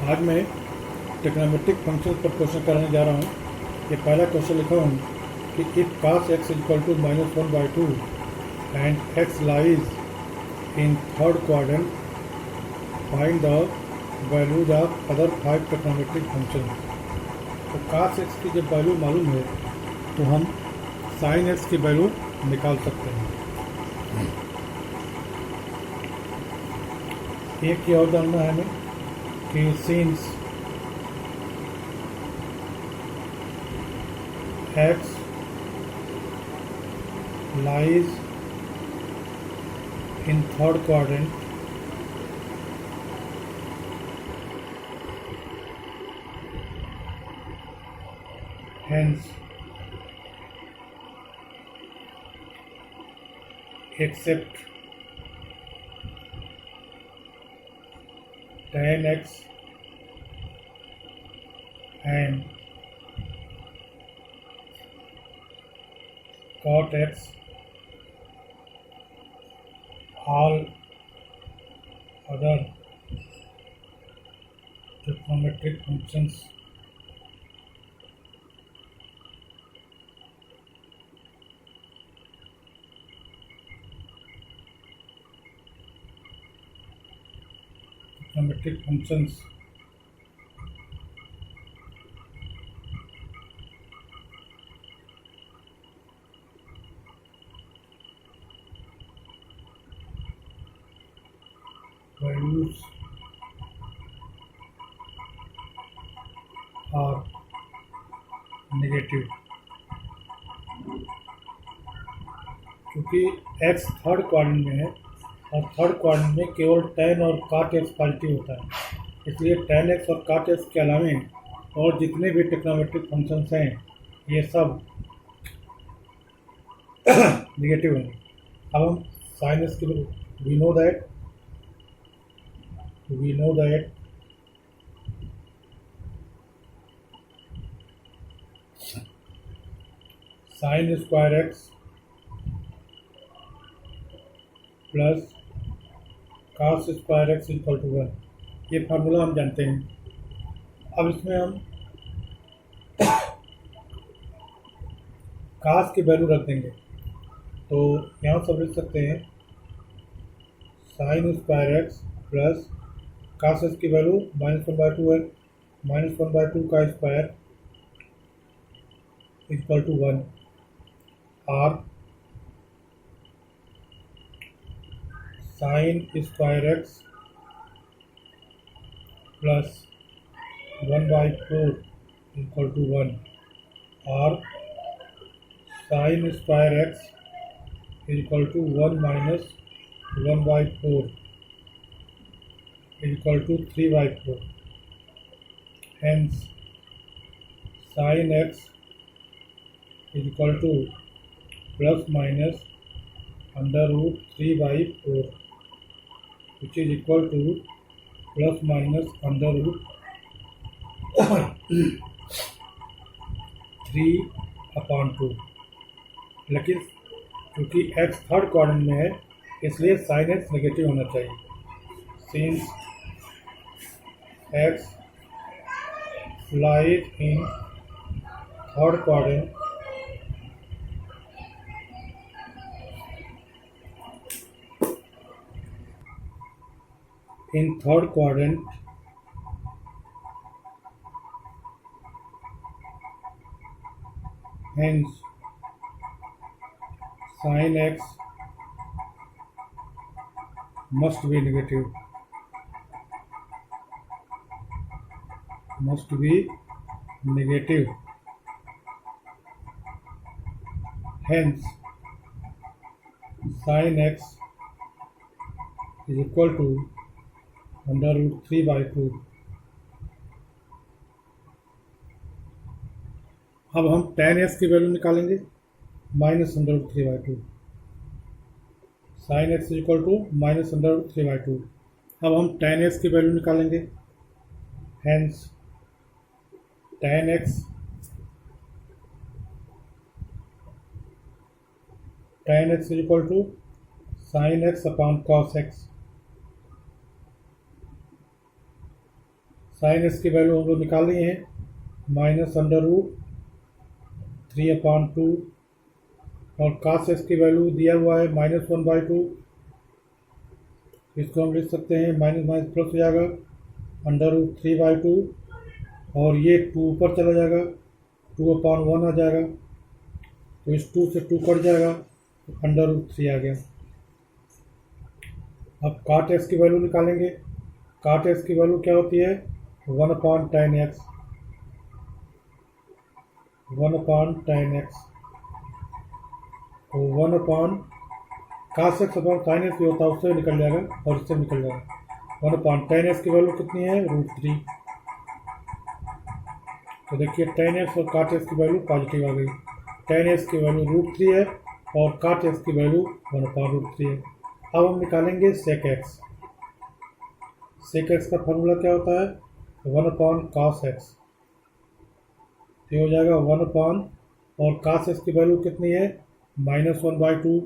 आज मैं trigonometric function पर क्वेश्चन कराने जा रहा हूँ। ये पहला क्वेश्चन लिखा हूँ कि if cos x equal to -1/2 and x lies in third quadrant find the values of other 5 trigonometric function. तो cos x की जब वैल्यू मालूम है तो हम sin x की वैल्यू निकाल सकते हैं। एक ही और जानना है हमें कि since x lies in third quadrant hence except tan x and cot x all other trigonometric functions values are negative। क्योंकि x थर्ड क्वाड्रेंट में है और थर्ड क्वाड्रेंट में केवल tan और cot x पॉजिटिव होता है, इसलिए tan x और cot x के अलावे और जितने भी ट्रिग्नोमेट्रिक फंक्शंस हैं ये सब निगेटिव होंगे। अब हम sin x के we know that sin square x plus cos square x equal to 1, ये फार्मूला हम जानते हैं। अब इसमें हम cos की वैल्यू रख देंगे, तो यहाँ सब लिख सकते हैं sin square x plus cos x की वैल्यू -1/2 है, -1/2 का स्क्वायर इक्वल टू 1 और sin square x plus 1/4 equal to 1 और sin square x equal to 1 minus 1/4 equal to 3/4। Hence sin x equal to plus minus √3/4 which is equal to plus minus √3/2। लेकिन क्योंकि x third quadrant में है इसलिए sin x negative होना चाहिए। Since x lies in third quadrant hence sin x must be negative, hence sin x is equal to √3/2। अब हम tan x की वैल्यू निकालेंगे -√3/2। sin x equal to -√3/2। अब हम tan x की वैल्यू निकालेंगे, hence tan x tan x is equal to sin x upon cos x। Sine x की value हम लोग निकाल लिए हैं, -√3/2, और cos एक्स की वैल्यू दिया हुआ है -1/2। इसको हम लिख सकते हैं माइनस माइनस प्लस हो जाएगा √3/2, और ये 2 ऊपर चला जाएगा, 2/1 आ जाएगा, तो इस 2 से 2 कट जाएगा, तो √3 आ गया। अब cot x की वैल्यू निकालेंगे। cot x की वैल्यू क्या होती है? 1/tan x, 1/tan x, तो 1/cos x अपन sin x भी होता है, उससे निकल जाएगा और इससे निकल जाएगा। 1/tan x की वैल्यू कितनी है? √3। तो देखिए tan x और cot x की वैल्यू पॉजिटिव आ गई। tan x की वैल्यू √3 है और cot x की वैल्यू 1/√3 है। अब हम निकालेंगे sec x। sec x का फॉर्मूला क्या होता है? 1/cos x, ये हो जाएगा 1/, और cos x की वैल्यू कितनी है? -1/2,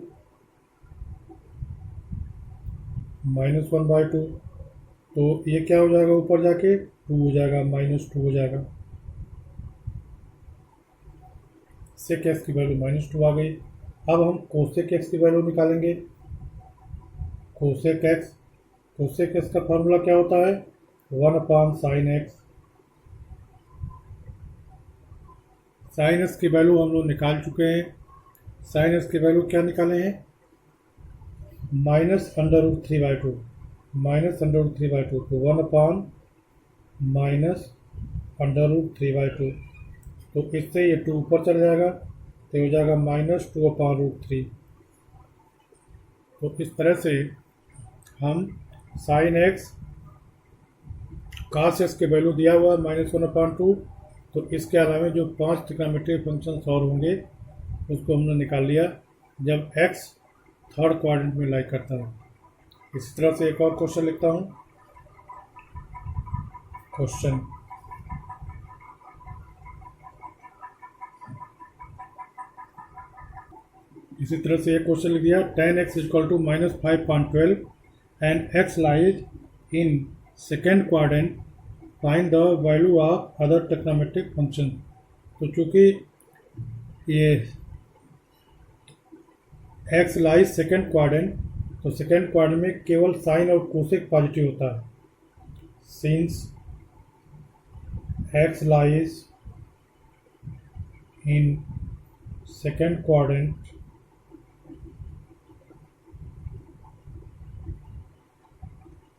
-1/2, तो ये क्या हो जाएगा? ऊपर जाके 2 हो जाएगा, -2 हो जाएगा। sec x की वैल्यू -2 आ गई। अब हम cosec x की वैल्यू निकालेंगे। cosec x का फॉर्मूला क्या होता है? 1/sin x। sin x की वैल्यू हम लोग निकाल चुके हैं। sin x की वैल्यू क्या निकाले हैं? -√3/2, -√3/2, तो 1/, -√3/2, तो इससे ये 2 ऊपर चला जाएगा, तो हो जाएगा -2/√3। तो इस तरह से हम sin x, cos x की वैल्यू दिया हुआ है -1/2, तो इसके अलावा जो 5 ट्रिग्नोमेट्रिक फंक्शंस और होंगे उसको हमने निकाल लिया जब x थर्ड क्वाड्रेंट में लाई करता है। इसी तरह से एक और क्वेश्चन लिखता हूँ। क्वेश्चन इसी तरह से एक क्वेश्चन लिख दिया, tan x = -5.12 and x lies in second quadrant, find the value of other trigonometric function। तो चूंकि ये x lies सेकेंड क्वाड्रेंट, तो सेकेंड क्वाड्रेंट में केवल साइन और कोसेक पॉजिटिव होता है। Since x lies in second quadrant,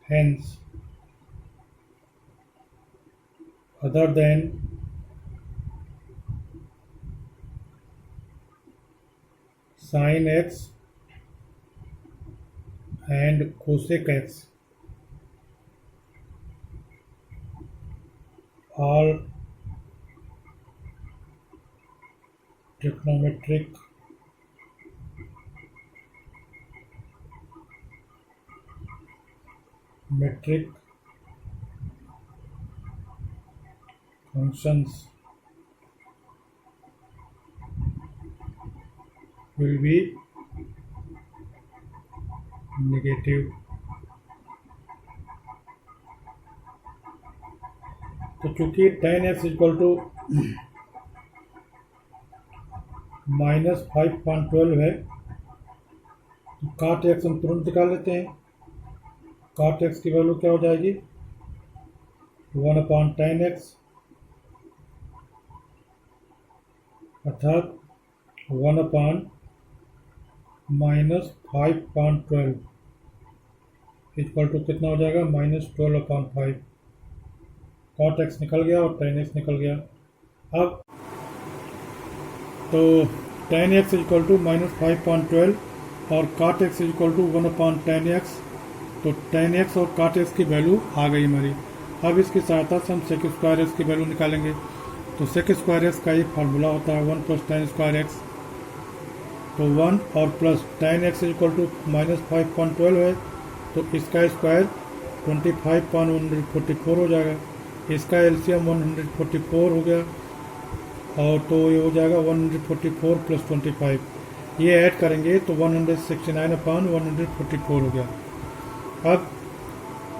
hence other than sin x and cosec x, all trigonometric metric functions will be negative। तो चूंकि tan x = -5.12 है, तो cot x हम तुरंत निकाल लेते हैं। cot x की वैल्यू क्या हो जाएगी? 1/tan x, अर्थात 1/-5.12 इक्वल टू कितना हो जाएगा? -12/5। cot x निकल गया और tan x निकल गया। अब तो tan x = -5.12 और cot x = 1/tan x, तो tan x और cot x की वैल्यू आ गई हमारी। अब इसकी सहायता से हम sec स्क्वायर x की वैल्यू निकालेंगे। तो sec स्क्वायर x का ये फार्मूला होता है 1 + tan स्क्वायर x, तो 1 और प्लस tan x = -5.12 है, तो इसका स्क्वायर 25/144 हो जाएगा। इसका एलसीएम 144 हो गया, और तो ये हो जाएगा 144 + 25, ये ऐड करेंगे तो 169/144 हो गया। अब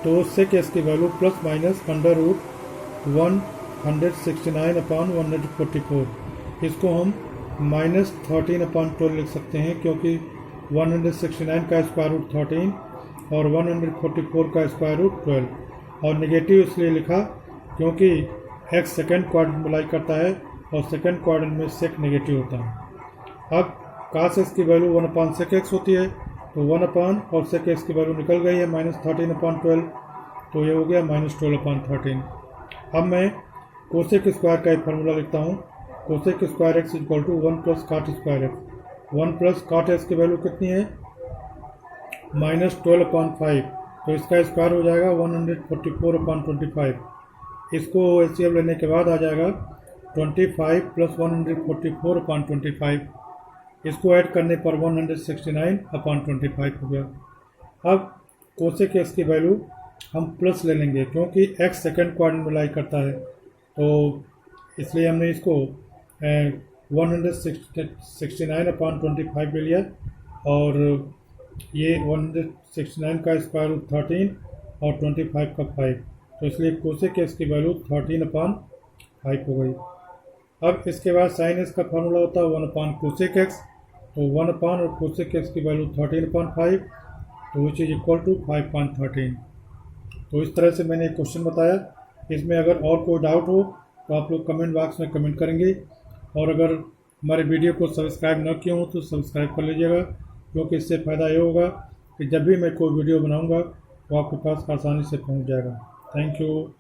तो sec x की वैल्यू ±√3 169/144। इसको हम -13/12 लिख सकते हैं, क्योंकि 169 का स्क्वायर रूट 13 और 144 का स्क्वायर रूट 12। और नेगेटिव इसलिए लिखा क्योंकि x सेकेंड क्वाड्रेंट मल्टीप्लाई करता है और सेकेंड क्वाड्रेंट में सेक नेगेटिव होता है। अब cos x की वैल्यू 1/sec x होती है, तो 1 और sec x की वैल्यू निकल गई है -13/12, तो ये हो गया -12/13। अब मैं कोसेक स्क्वायर का एक फार्मूला लिखता हूँ। Cosec square x equal to 1 + cot square x। 1 + cot x की वैल्यू कितनी है? -12/5, तो इसका स्क्वायर हो जाएगा 144/25। इसको एचसीएफ लेने के बाद आ जाएगा 25 + 144/25। इसको ऐड करने पर 169/25 हो गया। अब कोसेक x की वैल्यू हम प्लस ले लेंगे, क्योंकि x सेकेंड क्वाड्रेंट में लाई करता है, तो इसलिए हमने इसको 169/25 ले लिया। और ये 169 का स्क्वायर रूट 13 और 25 का 5, तो इसलिए कोसेक x की वैल्यू 13/5 हो गई। अब इसके बाद साइन x का फार्मूला होता है 1/कोसेक x, तो 1 और कोसेक x की वैल्यू 13/5, तो विच इज इक्वल टू 5/13। तो इस तरह से मैंने एक क्वेश्चन बताया। इसमें अगर और कोई डाउट हो तो आप लोग कमेंट बॉक्स में कमेंट करेंगे, और अगर हमारे वीडियो को सब्सक्राइब न किए हो तो सब्सक्राइब कर लीजिएगा, क्योंकि इससे फ़ायदा ये होगा कि जब भी मैं कोई वीडियो बनाऊंगा वो आपके पास आसानी से पहुंच जाएगा। Thank you.